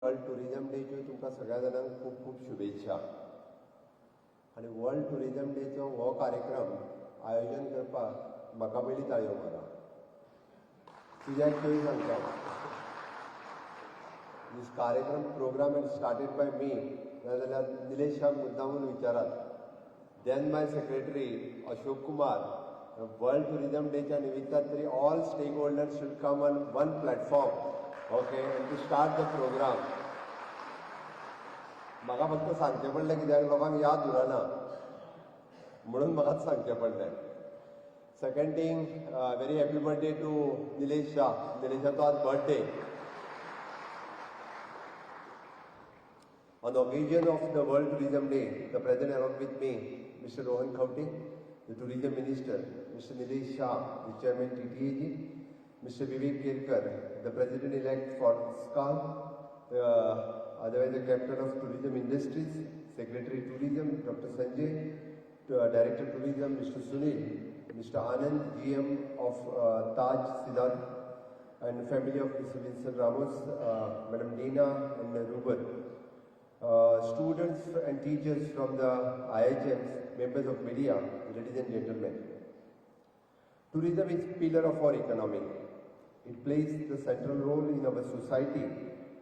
World tourism डेच्यो तुमकां सगळ्या जाणांक खूब खूब शुभेच्छा. आनी वर्ल्ड टुरिजम डेचो हो कार्यक्रम आयोजन करपाक म्हाका पयलीं ताळयो मारा. कित्याक थंय सांगता दीस कार्यक्रम programme and started by me नाजाल्यार निलेश शाह मुद्दामून विचारात. Then my secretary Ashok Kumar. World tourism डेच्या निमित्तान तरी all stakeholders should come on one platform. Okay and to start the programme. म्हाका फक्त सांगचें पडलें कित्याक लोकांक याद उरना म्हणून म्हाकाच सांगचें पडलें. Second thing, very happy birthday to Nilesh Shah. निलेशाचो आज birthday. On the occasion of the World Tourism Day, the President along with me, Mr. Rohan Khawte, the Tourism Minister, Mr. Nilesh Shah, the Chairman TTAG, Mr. Vivek Kerkar, the President-elect for SCAL, otherwise the Captain of Tourism Industries, Secretary Tourism, Dr. Sanjay, Director Tourism, Mr. Sunil, Mr. Anand, GM of Taj Siddharth, and family of Mr. Vincent Ramos, Madam Dina and Ruben. Students and teachers from the IHMs, members of media, ladies and gentlemen. Tourism is pillar of our economy. It plays the central role in our society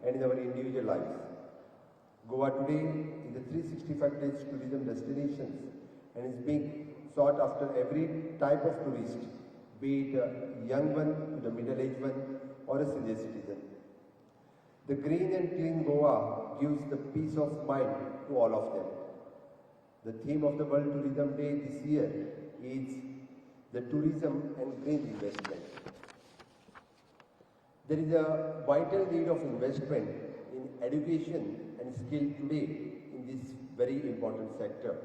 and in our individual lives. Goa today is a 365 days tourism destination and is being sought after every type of tourist, be it a young one, to the middle-aged one, or a senior citizen. The green and clean Goa gives the peace of mind to all of them. The theme of the World Tourism Day this year is the tourism and green investment. There is a vital need of investment in education and skill today in this very important sector.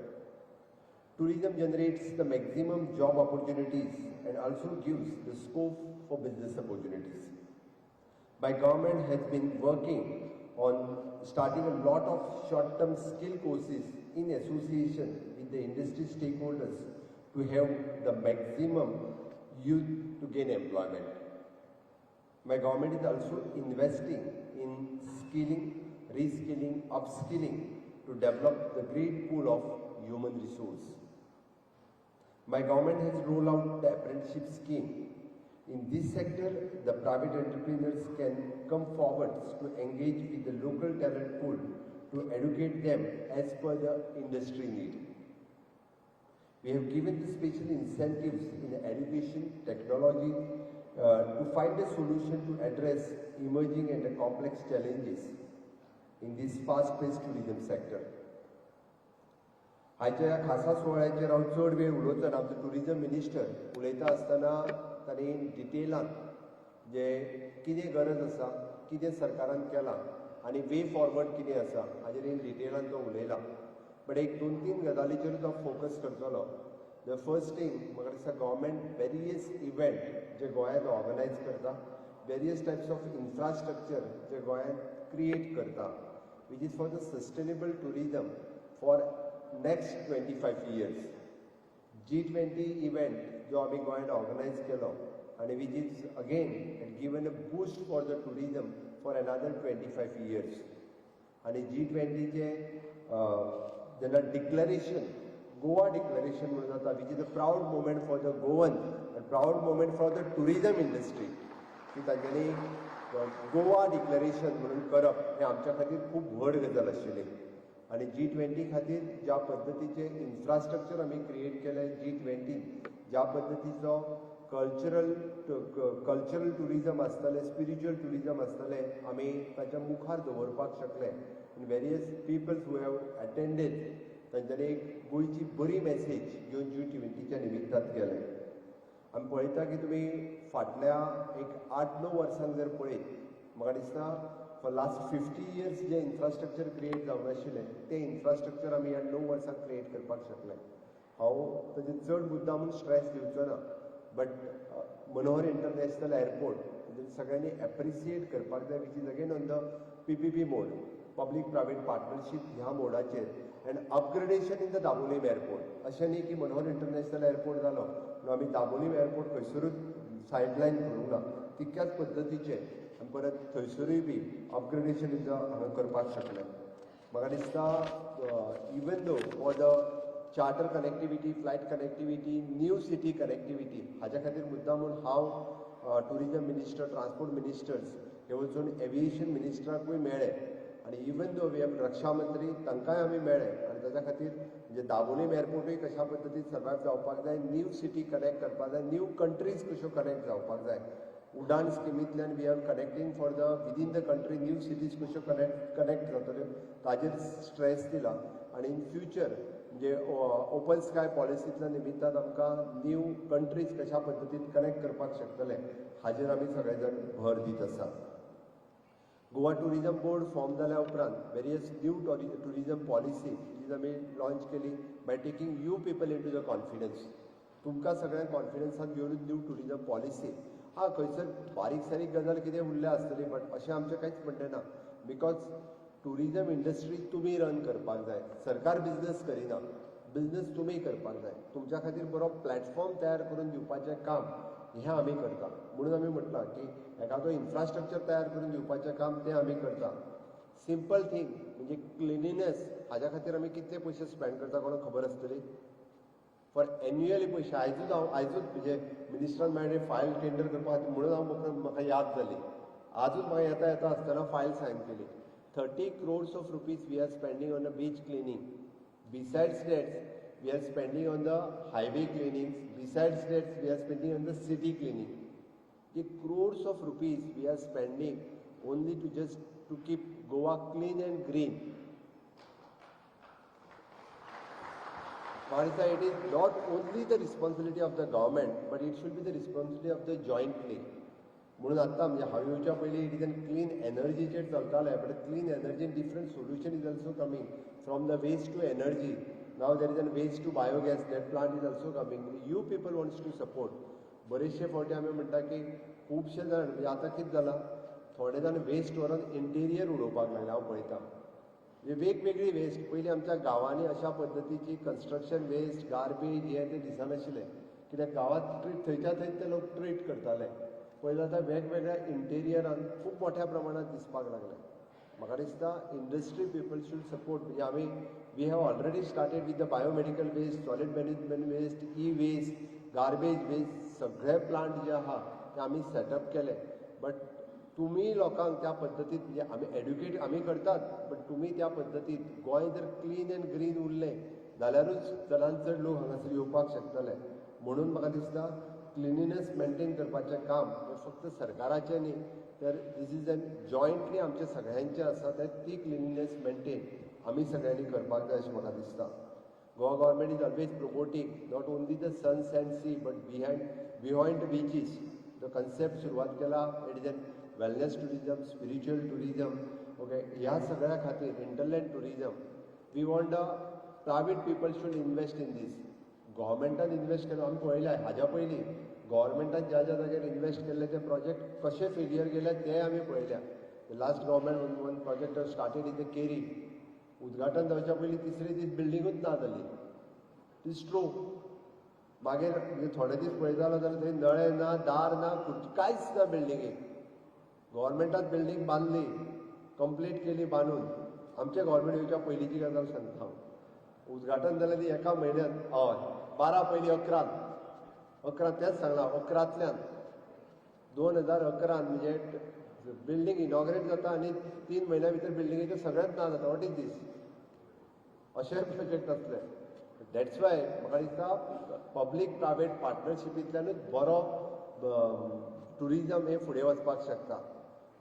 Tourism generates the maximum job opportunities and also gives the scope for business opportunities. My government has been working on starting a lot of short-term skill courses in association with the industry stakeholders to have the maximum youth to gain employment. My government is also investing in skilling, reskilling, upskilling to develop the great pool of human resource. My government has rolled out the apprenticeship scheme. In this sector, the private entrepreneurs can come forward to engage with the local talent pool to educate them as per the industry need. We have given the special incentives in education, technology, to find a solution to address emerging and complex challenges in this fast-paced tourism sector. आयच्या ह्या खासा सुवाळ्याचेर हांव चड वेळ उलोवचो. आमचो tourism minister उलयता आसतना तांणी डिटेलान जे कितें गरज आसा, कितें सरकारान केलां आनी वे फॉरवर्ड कितें आसा हाजेर डिटेलान तो उलयला. बट एक 2-3 गजालीचेर तो फोकस करतलो. द फर्स्ट थिंग, म्हाका दिसता गव्हर्मेंट वेरियस इव्हेंट जे गोंयांत ऑर्गनायज करता, वेरियस टायप्स ऑफ इन्फ्रास्ट्रक्चर जे गोंयांत क्रिएट करता, which is for the sustainable tourism for next 25 years. G20 event जो आमी गोंयांत ऑर्गनायज केलो आनी which is again had given a boost for the tourism for another 25 years. आनी G20 चे जेन्ना डिक्लरेशन, गोवा डिक्लरेशन म्हणून जाता, which is a proud moment for the Goan end proud moment for the tourism industry, की तांच्यांनी Goa declaration म्हणून करप हें आमच्या खातीर खूब व्हड गजाल आशिल्ली. आनी G20 खातीर ज्या पद्दतीचे इन्फ्रास्ट्रक्चर आमी क्रिएट केले, G20 ज्या पद्दतीचो कल्चरल टुरिजम आसतलें, स्पिरिच्युअल टुरिजम आसतलें, आमी ताच्या मुखार दवरपाक शकले. In various peoples who have attended तांच्यांनी एक गोंयची बरी मेसेज घेवन G20च्या निमित्तान केलें. आमी पळयता की तुमी फाटल्या एक 8-9 वर्सांक जर पळयत, म्हाका दिसता फॉर लास्ट 50 years जे इन्फ्रास्ट्रक्चर क्रिएट जावंक नाशिल्लें तें इन्फ्रास्ट्रक्चर आमी ह्या 9 वर्सांक क्रिएट करपाक शकले. हांव ताजेर चड मुद्दामून स्ट्रेस दिवचो ना, बट मनोहर इंटरनॅशनल एअरपोर्ट सगळ्यांनी एप्रिसिएट करपाक जाय, which is again on the PPP mode, public private partnership ह्या मोडाचेर, and upgradation in the Dabolim airport. अशें न्ही की मनोहर इंटरनॅशनल एअरपोर्ट जालो म्हणून आमी दाबोलीम एअरपोर्ट खंयसरूच सायडलायन करूंक ना. तितक्याच पद्दतीचे आनी परत थंयसरूय बी अपग्रेडेशन हांगा करपाक शकले. म्हाका दिसता even though for the charter connectivity, flight connectivity, new city connectivity हाज्या खातीर मुद्दामून हांव टुरिजम मिनिस्टर, ट्रान्सपोर्ट मिनिस्टर्स हे वचून एविएशन मिनिस्टराकूय मेळ्ळे आनी इवन दो वी हॅव रक्षा मंत्री तांकांय आमी मेळ्ळे आनी ताच्या खातीर म्हणजे दाबोलीम एअरपोर्टूय कशा पद्दतीन सर्वायव जावपाक जाय, न्यू सिटी कनेक्ट करपाक जाय, न्यू कंट्रीज कश्यो कनेक्ट जावपाक जाय. उडान स्किमींतल्यान we are connecting for the within the country new cities कश्यो कनेक्ट जातल्यो ताजेर स्ट्रेस दिला आनी इन फ्युचर म्हणजे ओपन स्काय पॉलिसींतल्या निमित्तान आमकां न्यू कंट्रीज कशा पद्दतीन कनेक्ट करपाक शकतले हाजेर आमी सगळे जाण भर दीत आसा. गोवा टुरिजम बोर्ड फॉर्म जाल्या उपरांत वेरियस न्यू टुरिजम पॉलिसी जी आमी लॉन्च केली by taking you people into the confidence. तुमकां सगळ्यांक कॉन्फिडन्सान घेवन न्यू टुरिजम पॉलिसी खंयसर बारीक सारीक गजाल कितें उरल्या आसतली बट अशें आमचें कांयच म्हणणें ना. बिकॉज टुरिजम इंडस्ट्री तुमी रन करपाक जाय, सरकार बिझनस करिना, बिझनस तुमी करपाक जाय. तुमच्या खातीर बरो प्लॅटफॉर्म तयार करून दिवपाचें काम हें आमी करता. म्हणून आमी म्हटलां की एखादो इन्फ्रास्ट्रक्चर तयार करून दिवपाचें काम तें आमी करता. सिंपल थिंग म्हणजे क्लिनिनेस हाज्या खातीर आमी कितले पयशे स्पेंड करता कोणाक खबर आसतली. फॉर एन्युअली पयशे आयजूच म्हणजे मिनिस्टरान मेळ्ळें फायल टेंडर करपा खातीर म्हणून म्हाका याद जाली. आजूच म्हाका येता आसतना फायल सायन केली. 30 crores of rupees we are spending on the beach cleaning. Besides that, we are spending on the highway cleanings. Besides that, we are spending on the city cleaning. The crores of rupees we are spending only to keep Goa clean and green. Marisa, it is not only the responsibility of the government, but it should be the responsibility of the jointly. म्हणून आत्ता म्हणजे हांव येवच्या पयलीं it is an clean एनर्जीचेर चलतालें but clean एनर्जीन different solution is also coming from the waste to energy. Now there is an waste to biogas that plant is also coming. You people wants to support. बरेचशे फावटी आमी म्हणटा की खुबशे जाण म्हणजे आतां कितें जालां थोडे जाण वेस्ट व्हरून इंटेरियर उडोवपाक लागले. हांव पळयतां म्हणजे वेगवेगळी वेस्ट. पयलीं आमच्या गांवांनी अशा पद्दतीची कन्स्ट्रक्शन वेस्ट गार्बेज हें तें दिसनाशिल्लें कित्याक गांवांत थंयच्या थंय ते लोक ट्रीट करताले. पयलीं आतां वेगवेगळ्या इंटेरियरान खूब मोठ्या प्रमाणांत दिसपाक लागलें. म्हाका दिसता इंडस्ट्री पीपल शूड सपोर्ट. म्हणजे आमी we have already started with the biomedical waste, solid management waste, e waste, garbage waste सगळे प्लांट जे आहा ते आमी सेटअप केले. बट तुमी लोकांक त्या पद्दतीन म्हणजे आमी एड्युकेट आमी करतात बट तुमी त्या पद्दतीन गोंय जर क्लीन एंड ग्रीन उरलें जाल्यारूच चडांत चड लोक हांगासर येवपाक शकतले. म्हणून म्हाका दिसता क्लिनिनेस मेंटेन करपाचें काम हें फक्त सरकाराचें न्ही तर दीस इज एन जॉयंटली आमच्या सगळ्यांचें आसा. तर ती क्लिनिनेस मेंटेन आमी सगळ्यांनी करपाक जाय अशें म्हाका दिसता. Goa government is always promoting not only the sands and sea but behind the beaches. The concept सुरवात केला. It is an wellness tourism, spiritual tourism, okay. ह्या सगळ्या खातीर hinterland tourism we want the private people should invest in this. गव्हर्मेंटान invest केलो आमी पळयलां. हाज्या पयलीं गव्हर्मेंटान ज्या ज्या जाग्यार इन्वेस्ट केल्ले ते प्रोजेक्ट कशे फेलियर गेले ते आमी पळयल्या. Last government one project started in the Keri. उद्घाटन जावच्या पयलीं तिसरे दीस बिल्डिंगूच ना जाली. ती स्ट्रोक. मागीर म्हणजे थोडे दीस पळयतालो जाल्यार थंय नळे ना, दार ना, कांयच ना बिल्डिंगेक. गव्हर्मेंटान बिल्डींग बांदली, कंप्लीट केली बांदून. आमचे गव्हर्मेंट येवच्या पयलींची गजाल सांगता हांव. उद्घाटन जालें ती एका म्हयन्यान हय 12 पयलीं 11 तेंच सांगलां 11तल्यान 2011 म्हणजे बिल्डींग इनॉग्रेट जाता आनी 3 म्हयन्या भितर बिल्डिंगेचे सगळ्यांत ना जाता. वॉट इज दीस? अशें प्रोजेक्ट आसले. दॅट्स वाय म्हाका दिसता पब्लीक प्रायवेट पार्टनरशिपींतल्यानूच बरो टुरिजम हें फुडें वचपाक शकता.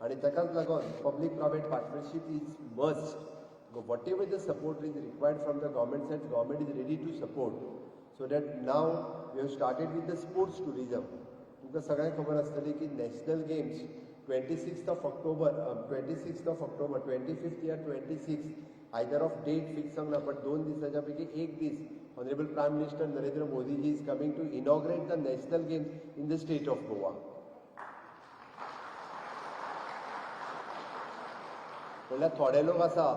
आनी ताकाच लागून public private partnership is must. Whatever the support is required from the government side, government is ready to support. So that now we have started with the sports tourism. तुमकां सगळ्यांक खबर आसतली की national games 26th of October, 25th या 26th either of date fix सांगना but 2 दिसाच्या पैकी एक दीस honourable prime minister Narendra Modi ji is coming to inaugurate the national games in the state of Goa. म्हणल्यार थोडे लोक आसा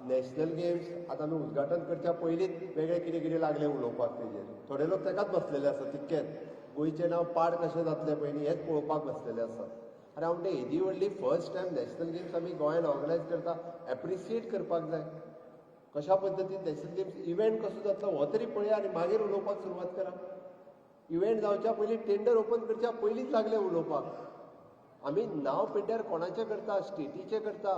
नॅशनल गेम्स आतां आमी उद्घाटन करच्या पयलींच वेगळे कितें कितें लागले उलोवपाक तेजेर. थोडे लोक ताकाच बसलेले आसा तितकेच. गोंयचें नांव पाड कशें जातलें पयलीं हेंच पळोवपाक बसलेले आसा. आनी हांव म्हणटा हेजी व्हडली फर्स्ट टायम नॅशनल गेम्स आमी गोंयांत ऑर्गनायज करता, एप्रिशिएट करपाक जाय. कशा पद्दतीन नॅशनल गेम्स इव्हेंट कसो जातलो हो तरी पळया आनी मागीर उलोवपाक सुरवात करा. इव्हेंट जावच्या पयलीं टेंडर ओपन करच्या पयलींच लागले उलोवपाक. आमी नांव पिड्ड्यार कोणाचें करता, स्टेटीचें करता,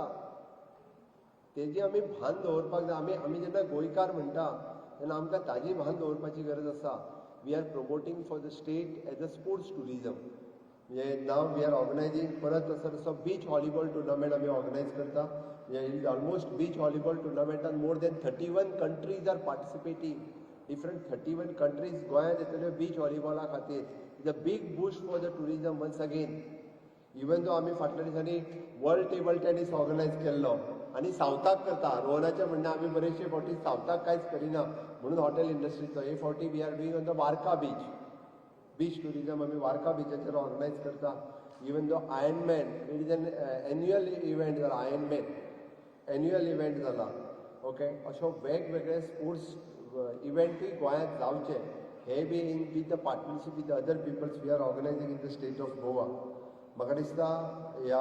तेजी आमी भान दवरपाक जाय. आमी जेन्ना गोंयकार म्हणटा तेन्ना आमकां ताजी भान दवरपाची गरज आसा. We are promoting for the state as a sports tourism. म्हणजे नाव वी आर ऑर्गनायझींग परत असो बीच व्हॉलीबॉल टुर्नामेंट आमी ऑर्गनायज करता. म्हणजे ऑलमोस्ट बीच व्हॉलीबॉल टुर्नामेंटान more than 31 countries are participating. Different 31 countries गोंयांत येतल्यो बीच व्हॉलीबॉला खातीर. Is a big boost for the tourism once again. Even though आमी फाटल्या दिसांनी वर्ल्ड टेबल टेनीस ऑर्गनायज केल्लो आनी सावथाक करता. रोहनाचें म्हणणें आमी बरेचशे फावटी सावथाक कांयच करिना म्हणून हॉटेल इंडस्ट्रीचो. हे फावटी we are doing on the Varca beach. Beach tourism आमी वार्का बिचाचेर ऑर्गनायज करता. Even though Ironman it is an annual event जाला. आयर्नमॅन एन्युअल इव्हेंट जाला. ओके, अशो वेगवेगळे स्पोर्ट्स इव्हेंटूय गोंयांत जावचे हे be in with the partnership with other peoples we are organising in the state of Goa. म्हाका दिसता ह्या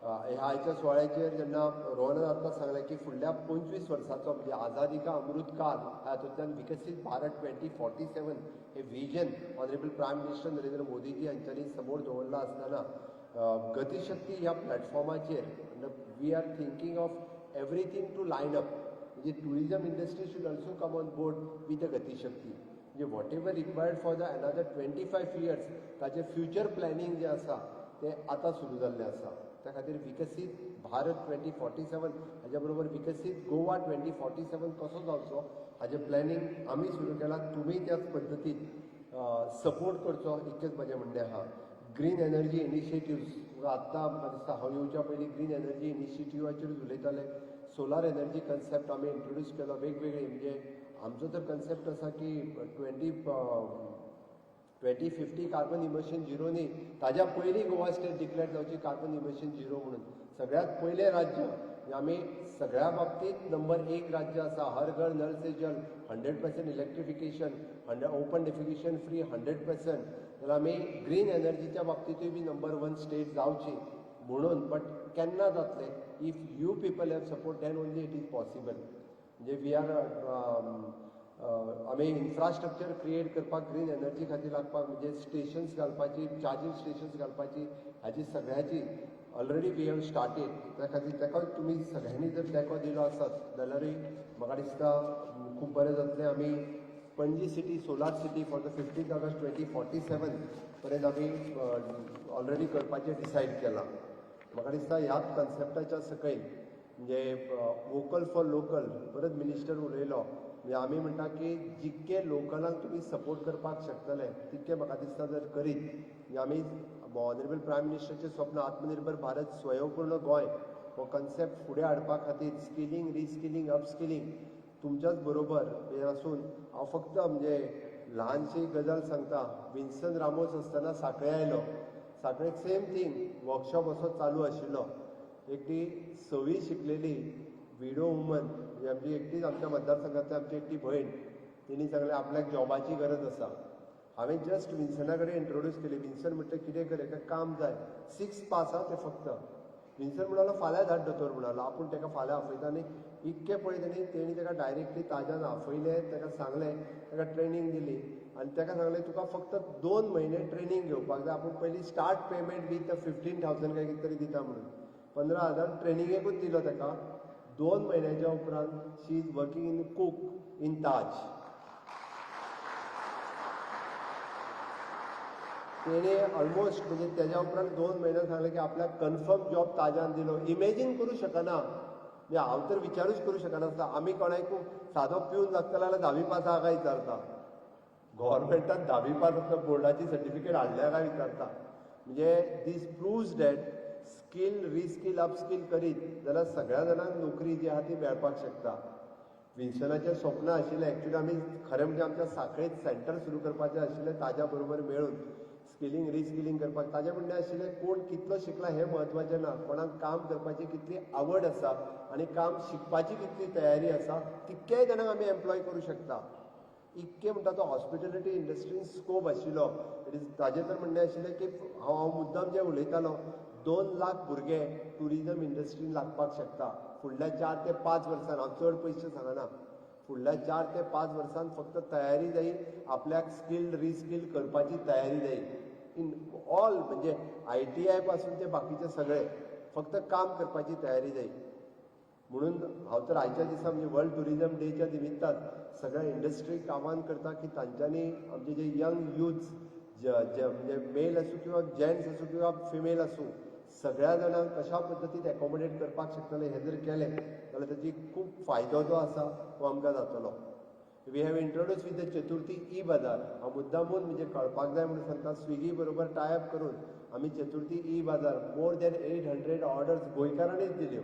आयच्या सुवाळ्याचेर जेन्ना रोहनान आतां सांगलें की फुडल्या 25 वर्सांचो म्हणजे आझादी का अमृत काल हातूंतल्यान विकसीत भारत 2047 हे vision honourable prime minister Narendra Modiji हांच्यांनी समोर दवरला आसतना गतीशक्ती ह्या प्लॅटफॉर्माचेर we are thinking of everything to line up. म्हणजे tourism industry should also come on board with the Gatishakti. म्हणजे whatever required for the another 25 years ताचें फ्युचर प्लॅनिंग जें आसा तें आतां सुरू जाल्लें आसा. त्या खातीर विकसीत भारत 2047 हाच्या बरोबर विकसीत गोवा 2047 कसो जावचो हाचें प्लॅनिंग आमी सुरू केलां. तुमी त्याच पद्दतीन सपोर्ट करचो इतकेंच म्हजें म्हणणें आहा. ग्रीन एनर्जी इनिशिएटिव्स आत्तां म्हाका दिसता हांव येवच्या पयलीं ग्रीन एनर्जी इनिशिएटिव्हाचेर उलयताले. सोलार एनर्जी कन्सेप्ट आमी इंट्रोड्यूस केलो वेगवेगळे. म्हणजे आमचो तर कन्सेप्ट आसा की 2050 कार्बन इमिशन झिरो न्ही, ताज्या पयलीं गोवा स्टेट डिक्लेअर जावची कार्बन इमिशन झिरो म्हणून. सगळ्यात पयलें राज्य आमी सगळ्या बाबतींत नंबर 1 राज्य आसा. हर घर नल से जल, 100% इलेक्ट्रिफिकेशन, ओपन डेफिकेशन फ्री 100%. जाल्यार आमी ग्रीन एनर्जीच्या बाबतींतूय बी नंबर 1 स्टेट जावची म्हणून. बट केन्ना जातलें if you people have support than only it is possible. म्हणजे वी आर आमी इन्फ्रास्ट्रक्चर क्रिएट करपाक ग्रीन एनर्जी खातीर लागपाक म्हणजे स्टेशन्स घालपाची, चार्जींग स्टेशन्स घालपाची हाची सगळ्याची ऑलरेडी वी हॅव स्टार्टेड. त्या खातीर ताका तुमी सगळ्यांनी जर तेंको दिलो आसत जाल्यारूय म्हाका दिसता खूब बरें जातलें. आमी Panaji city solar city for the 15 August 2047 पर्यंत आमी ऑलरेडी करपाचें डिसायड केलां. म्हाका दिसता ह्याच कन्सेप्टाच्या सकयल म्हणजे वोकल फॉर लोकल परत मिनिस्टर उलयलो. म्हणजे आमी म्हणटा की जितके लोकलांक तुमी सपोर्ट करपाक शकतले तितके म्हाका दिसता जर करीत. म्हणजे आमी ऑनरेबल प्रायम मिनिस्टरचें स्वप्न आत्मनिर्भर भारत स्वयंपूर्ण गोंय हो कन्सेप्ट फुडें हाडपा खातीर स्किलींग, रिस्किलींग, अपस्किलींग तुमच्याच बरोबर हें आसून हांव फक्त म्हणजे ल्हानशी गजाल सांगता. विन्सन रामोस आसतना सांखळे आयलो. सांखळेक सेम थींग वर्कशॉप असो चालू आशिल्लो. एकटी 6वी शिकलेली विडो वुमन म्हणजे आमची एकटीच आमच्या मतदारसंघांतली आमची एकटी भयण तिणी सांगलें आपल्याक जॉबाची गरज आसा. हांवें जस्ट विन्सना कडेन इंट्रोड्यूस केली. विन्सन म्हणटा कितें कर, हेका काम जाय. 6 पास हा तें फक्त. विन्सन म्हणलो फाल्यां धाड दोतोर म्हणलो. आपूण ताका फाल्यां आपयता आनी इतके पळय तेणी ताका डायरेक्टली ताज्यान आपयलें. ताका सांगलें, ताका ट्रेनींग दिली आनी ताका सांगलें तुका फक्त 2 म्हयने ट्रेनींग घेवपाक जाय. आपूण पयलीं स्टार्ट पेमेंट वीथ 15,000 काय कितें तरी दिता म्हणून 15,000 ट्रेनींगेकूच दिलो ताका. 2 म्हयन्याच्या उपरांत she is working in cook in Taj. तेणे ऑलमोस्ट म्हणजे तेज्या उपरांत 2 म्हयने सांगलें की आपल्याक कन्फर्म जॉब ताज्यान दिलो. इमेजीन करूं शकना. म्हणजे हांव तर विचारूच करूं शकनासता. आमी कोणाकूय सादो पिवन लागतलो जाल्यार 10वी पास आहा काय विचारता. गव्हर्मेंटान 10वी पास आसता बोर्डाची सर्टिफिकेट हाडल्या काय विचारता. म्हणजे दीस प्रूव्स डॅट स्कील, रिस्कील, अपस्कील करीत जाल्यार सगळ्या जाणांक नोकरी जी आहा ती मेळपाक शकता. विन्सनाचें स्वप्न आशिल्लें एक्चुली आमी खरें म्हणजे आमच्या सांखळेंत सेंटर सुरू करपाचें आशिल्लें ताज्या बरोबर मेळून स्किलींग, रिस्किलींग करपाक. ताजें म्हणणें आशिल्लें कोण कितलो शिकला हें म्हत्वाचें ना, कोणाक काम करपाची कितली आवड आसा आनी काम शिकपाची कितली तयारी आसा तितकेय जाणांक आमी एम्प्लॉय करूं शकता. इतके म्हणटा तो हॉस्पिटॅलिटी इंडस्ट्रीन स्कोप आशिल्लो. ताजें तर म्हणणें आशिल्लें की हांव मुद्दाम जे उलयतालो 2 लाख भुरगे टुरिजम इंडस्ट्रीन लागपाक शकता फुडल्या 4 ते 5 वर्सां. हांव चड पयशे सांगना. फुडल्या 4 ते 5 वर्सां फक्त तयारी जायी आपल्याक स्किल्ड रिस्किल्ड करपाची तयारी जायी इन ऑल म्हणजे ITI पासून ते बाकीचे सगळे फक्त काम करपाची तयारी जायी. म्हणून हांव तर आयच्या दिसा म्हणजे वर्ल्ड टुरिजम डेच्या निमित्तान सगळ्या इंडस्ट्री कामान करता की तांच्यांनी आमचे जे यंग युथ्स म्हणजे मेल आसूं किंवा जेंट्स आसूं किंवा फिमेल आसूं सगळ्या जाणांक कशा पद्दतीन एकोमोडेट करपाक शकतले हें जर केलें जाल्यार ताची खूब फायदो जो आसा तो आमकां जातलो. We have introduce with the Chaturthi e bazaar. हांव मुद्दामून म्हणजे कळपाक जाय म्हणून सांगता स्विगी बरोबर टायअप करून आमी चतुर्थी ई बाजार मोर दॅन 800 ऑर्डर्स गोंयकारांनीच दिल्यो.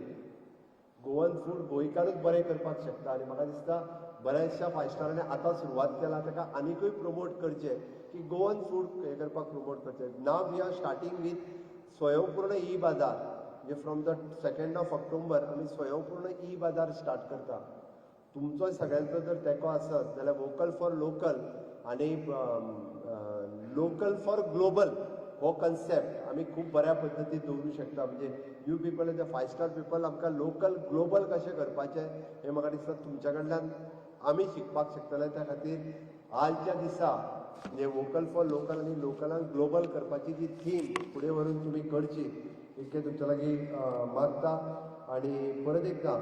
गोवन फूड गोंयकारूच बरें करपाक शकता आनी म्हाका दिसता बऱ्याचशा 5 स्टारांनी आतां सुरवात केला ताका आनिकूय प्रमोट करचें की गोवन फूड हें करपाक प्रमोट करचें. नाव वी आर स्टार्टींग वीथ स्वयंपूर्ण ई बाजार म्हणजे from the 2nd of October आमी स्वयंपूर्ण ई बाजार स्टार्ट करता. तुमचो सगळ्यांचो जर तेंको आसत जाल्यार वोकल फॉर लोकल आनी लोकल फॉर ग्लोबल हो कन्सेप्ट आमी खूब बऱ्या पद्दतीन दवरूं शकता. म्हणजे you people the 5 star people आमकां लोकल ग्लोबल कशें करपाचें हें म्हाका दिसता तुमच्या कडल्यान आमी शिकपाक शकतले. त्या खातीर आजच्या दिसा म्हणजे वोकल फॉर लोकल आनी लोकलांक ग्लोबल करपाची जी थीम फुडें व्हरून तुमी करची इतकें तुमच्या लागीं मागता. आनी परत एकदां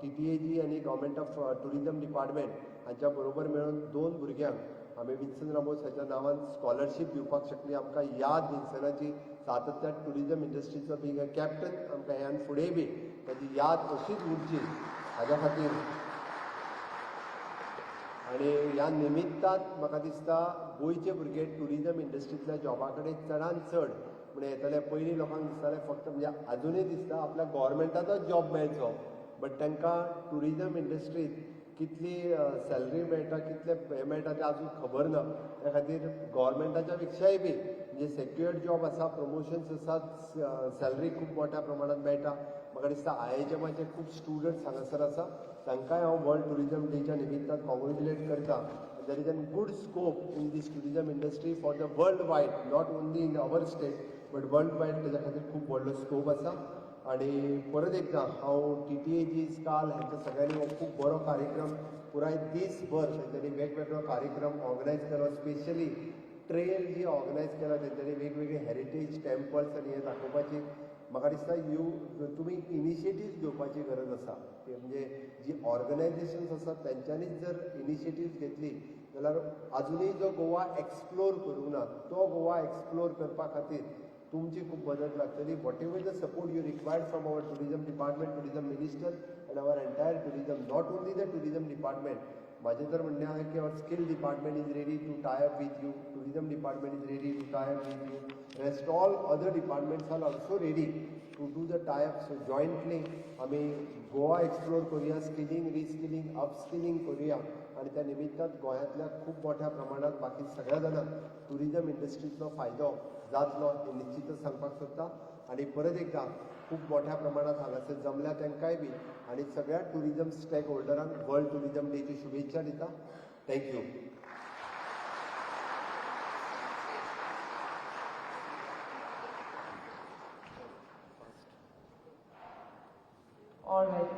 TTAG आनी गव्हर्मेंट ऑफ टुरिजम डिपार्टमेंट हांच्या बरोबर मेळून 2 भुरग्यांक आमी विन्सन रामोस हाच्या नांवान स्कॉलरशीप दिवपाक शकली. आमकां याद विन्सनाची सातत्यान टुरिजम इंडस्ट्रीचो बींग अ कॅप्टन आमकां ह्यान फुडें बी ताची याद अशीच उरची हाज्या खातीर. आनी ह्या निमित्तान म्हाका दिसता गोंयचे भुरगे टुरिजम इंडस्ट्रींतल्या जॉबा कडेन चडांत चड म्हणजे येतले. पयलीं लोकांक दिसतालें फक्त म्हणजे आजुनूय दिसता आपल्या गव्हर्मेंटाचोच जॉब मेळचो बट तांकां टुरिजम इंडस्ट्रींत कितली सॅलरी मेळटा कितले हें मेळटा तें आजून खबर ना. त्या खातीर गव्हर्मेंटाच्या पेक्षाय बी म्हणजे सेक्युअर्ड जॉब आसा प्रमोशन्स आसात सॅलरी खूब मोठ्या प्रमाणांत मेळटा. म्हाका दिसता IHMचे खूब स्टुडंट्स हांगासर आसा तांकांय हांव वर्ल्ड टुरिजम डेच्या निमित्तान कॉंग्रेच्युलेट करता. There is an good scope in this tourism industry for the world wide not only in our state but world wide तेज्या खातीर खूब व्हडलो स्कोप आसा. आनी परत एकदां हांव TTAG स्काल हांच्या सगळ्यांनी हो खूब बरो कार्यक्रम पुराय दीसभर तेंच्यांनी वेगवेगळो कार्यक्रम ऑर्गनायज केलो. स्पेशली ट्रेल जी ऑर्गनायज केला तेंच्यांनी वेगवेगळे हेरिटेज टेम्पल्स आनी हे दाखोवपाची म्हाका दिसता तुमी इनिशिएटीव्स घेवपाची गरज आसा. म्हणजे जी ऑर्गनायजेशन्स आसात तेंच्यांनीच जर इनिशिएटीव्स घेतली जाल्यार आजुनूय जो गोवा एक्सप्लोर करूं ना तो गोवा एक्सप्लोर करपा खातीर तुमची खूब मदत लागतली. Whatever the support you required from our tourism department tourism minister and our entire tourism not only the tourism department. माझे तर म्हणणें आहे की our skill department is ready to tie up with you. Tourism department is ready to tie up with you. Rest all other departments are also ready to do the tie up. So jointly आमी Goa explore करुया skilling reskilling upskilling करुया आनी त्या निमित्तान गोंयांतल्या खूब मोठ्या प्रमाणात बाकी सगळ्या जाणांक टुरिजम इंडस्ट्रीचो फायदो जातलो हें निश्चितच सांगपाक सोदता. आनी परत एकदां खूब मोठ्या प्रमाणात हांगासर जमल्या तांकांय बी आनी सगळ्या टुरिजम स्टेक होल्डरांक वर्ल्ड टुरिजम डेची शुभेच्छा दिता. थँक्यू. All right.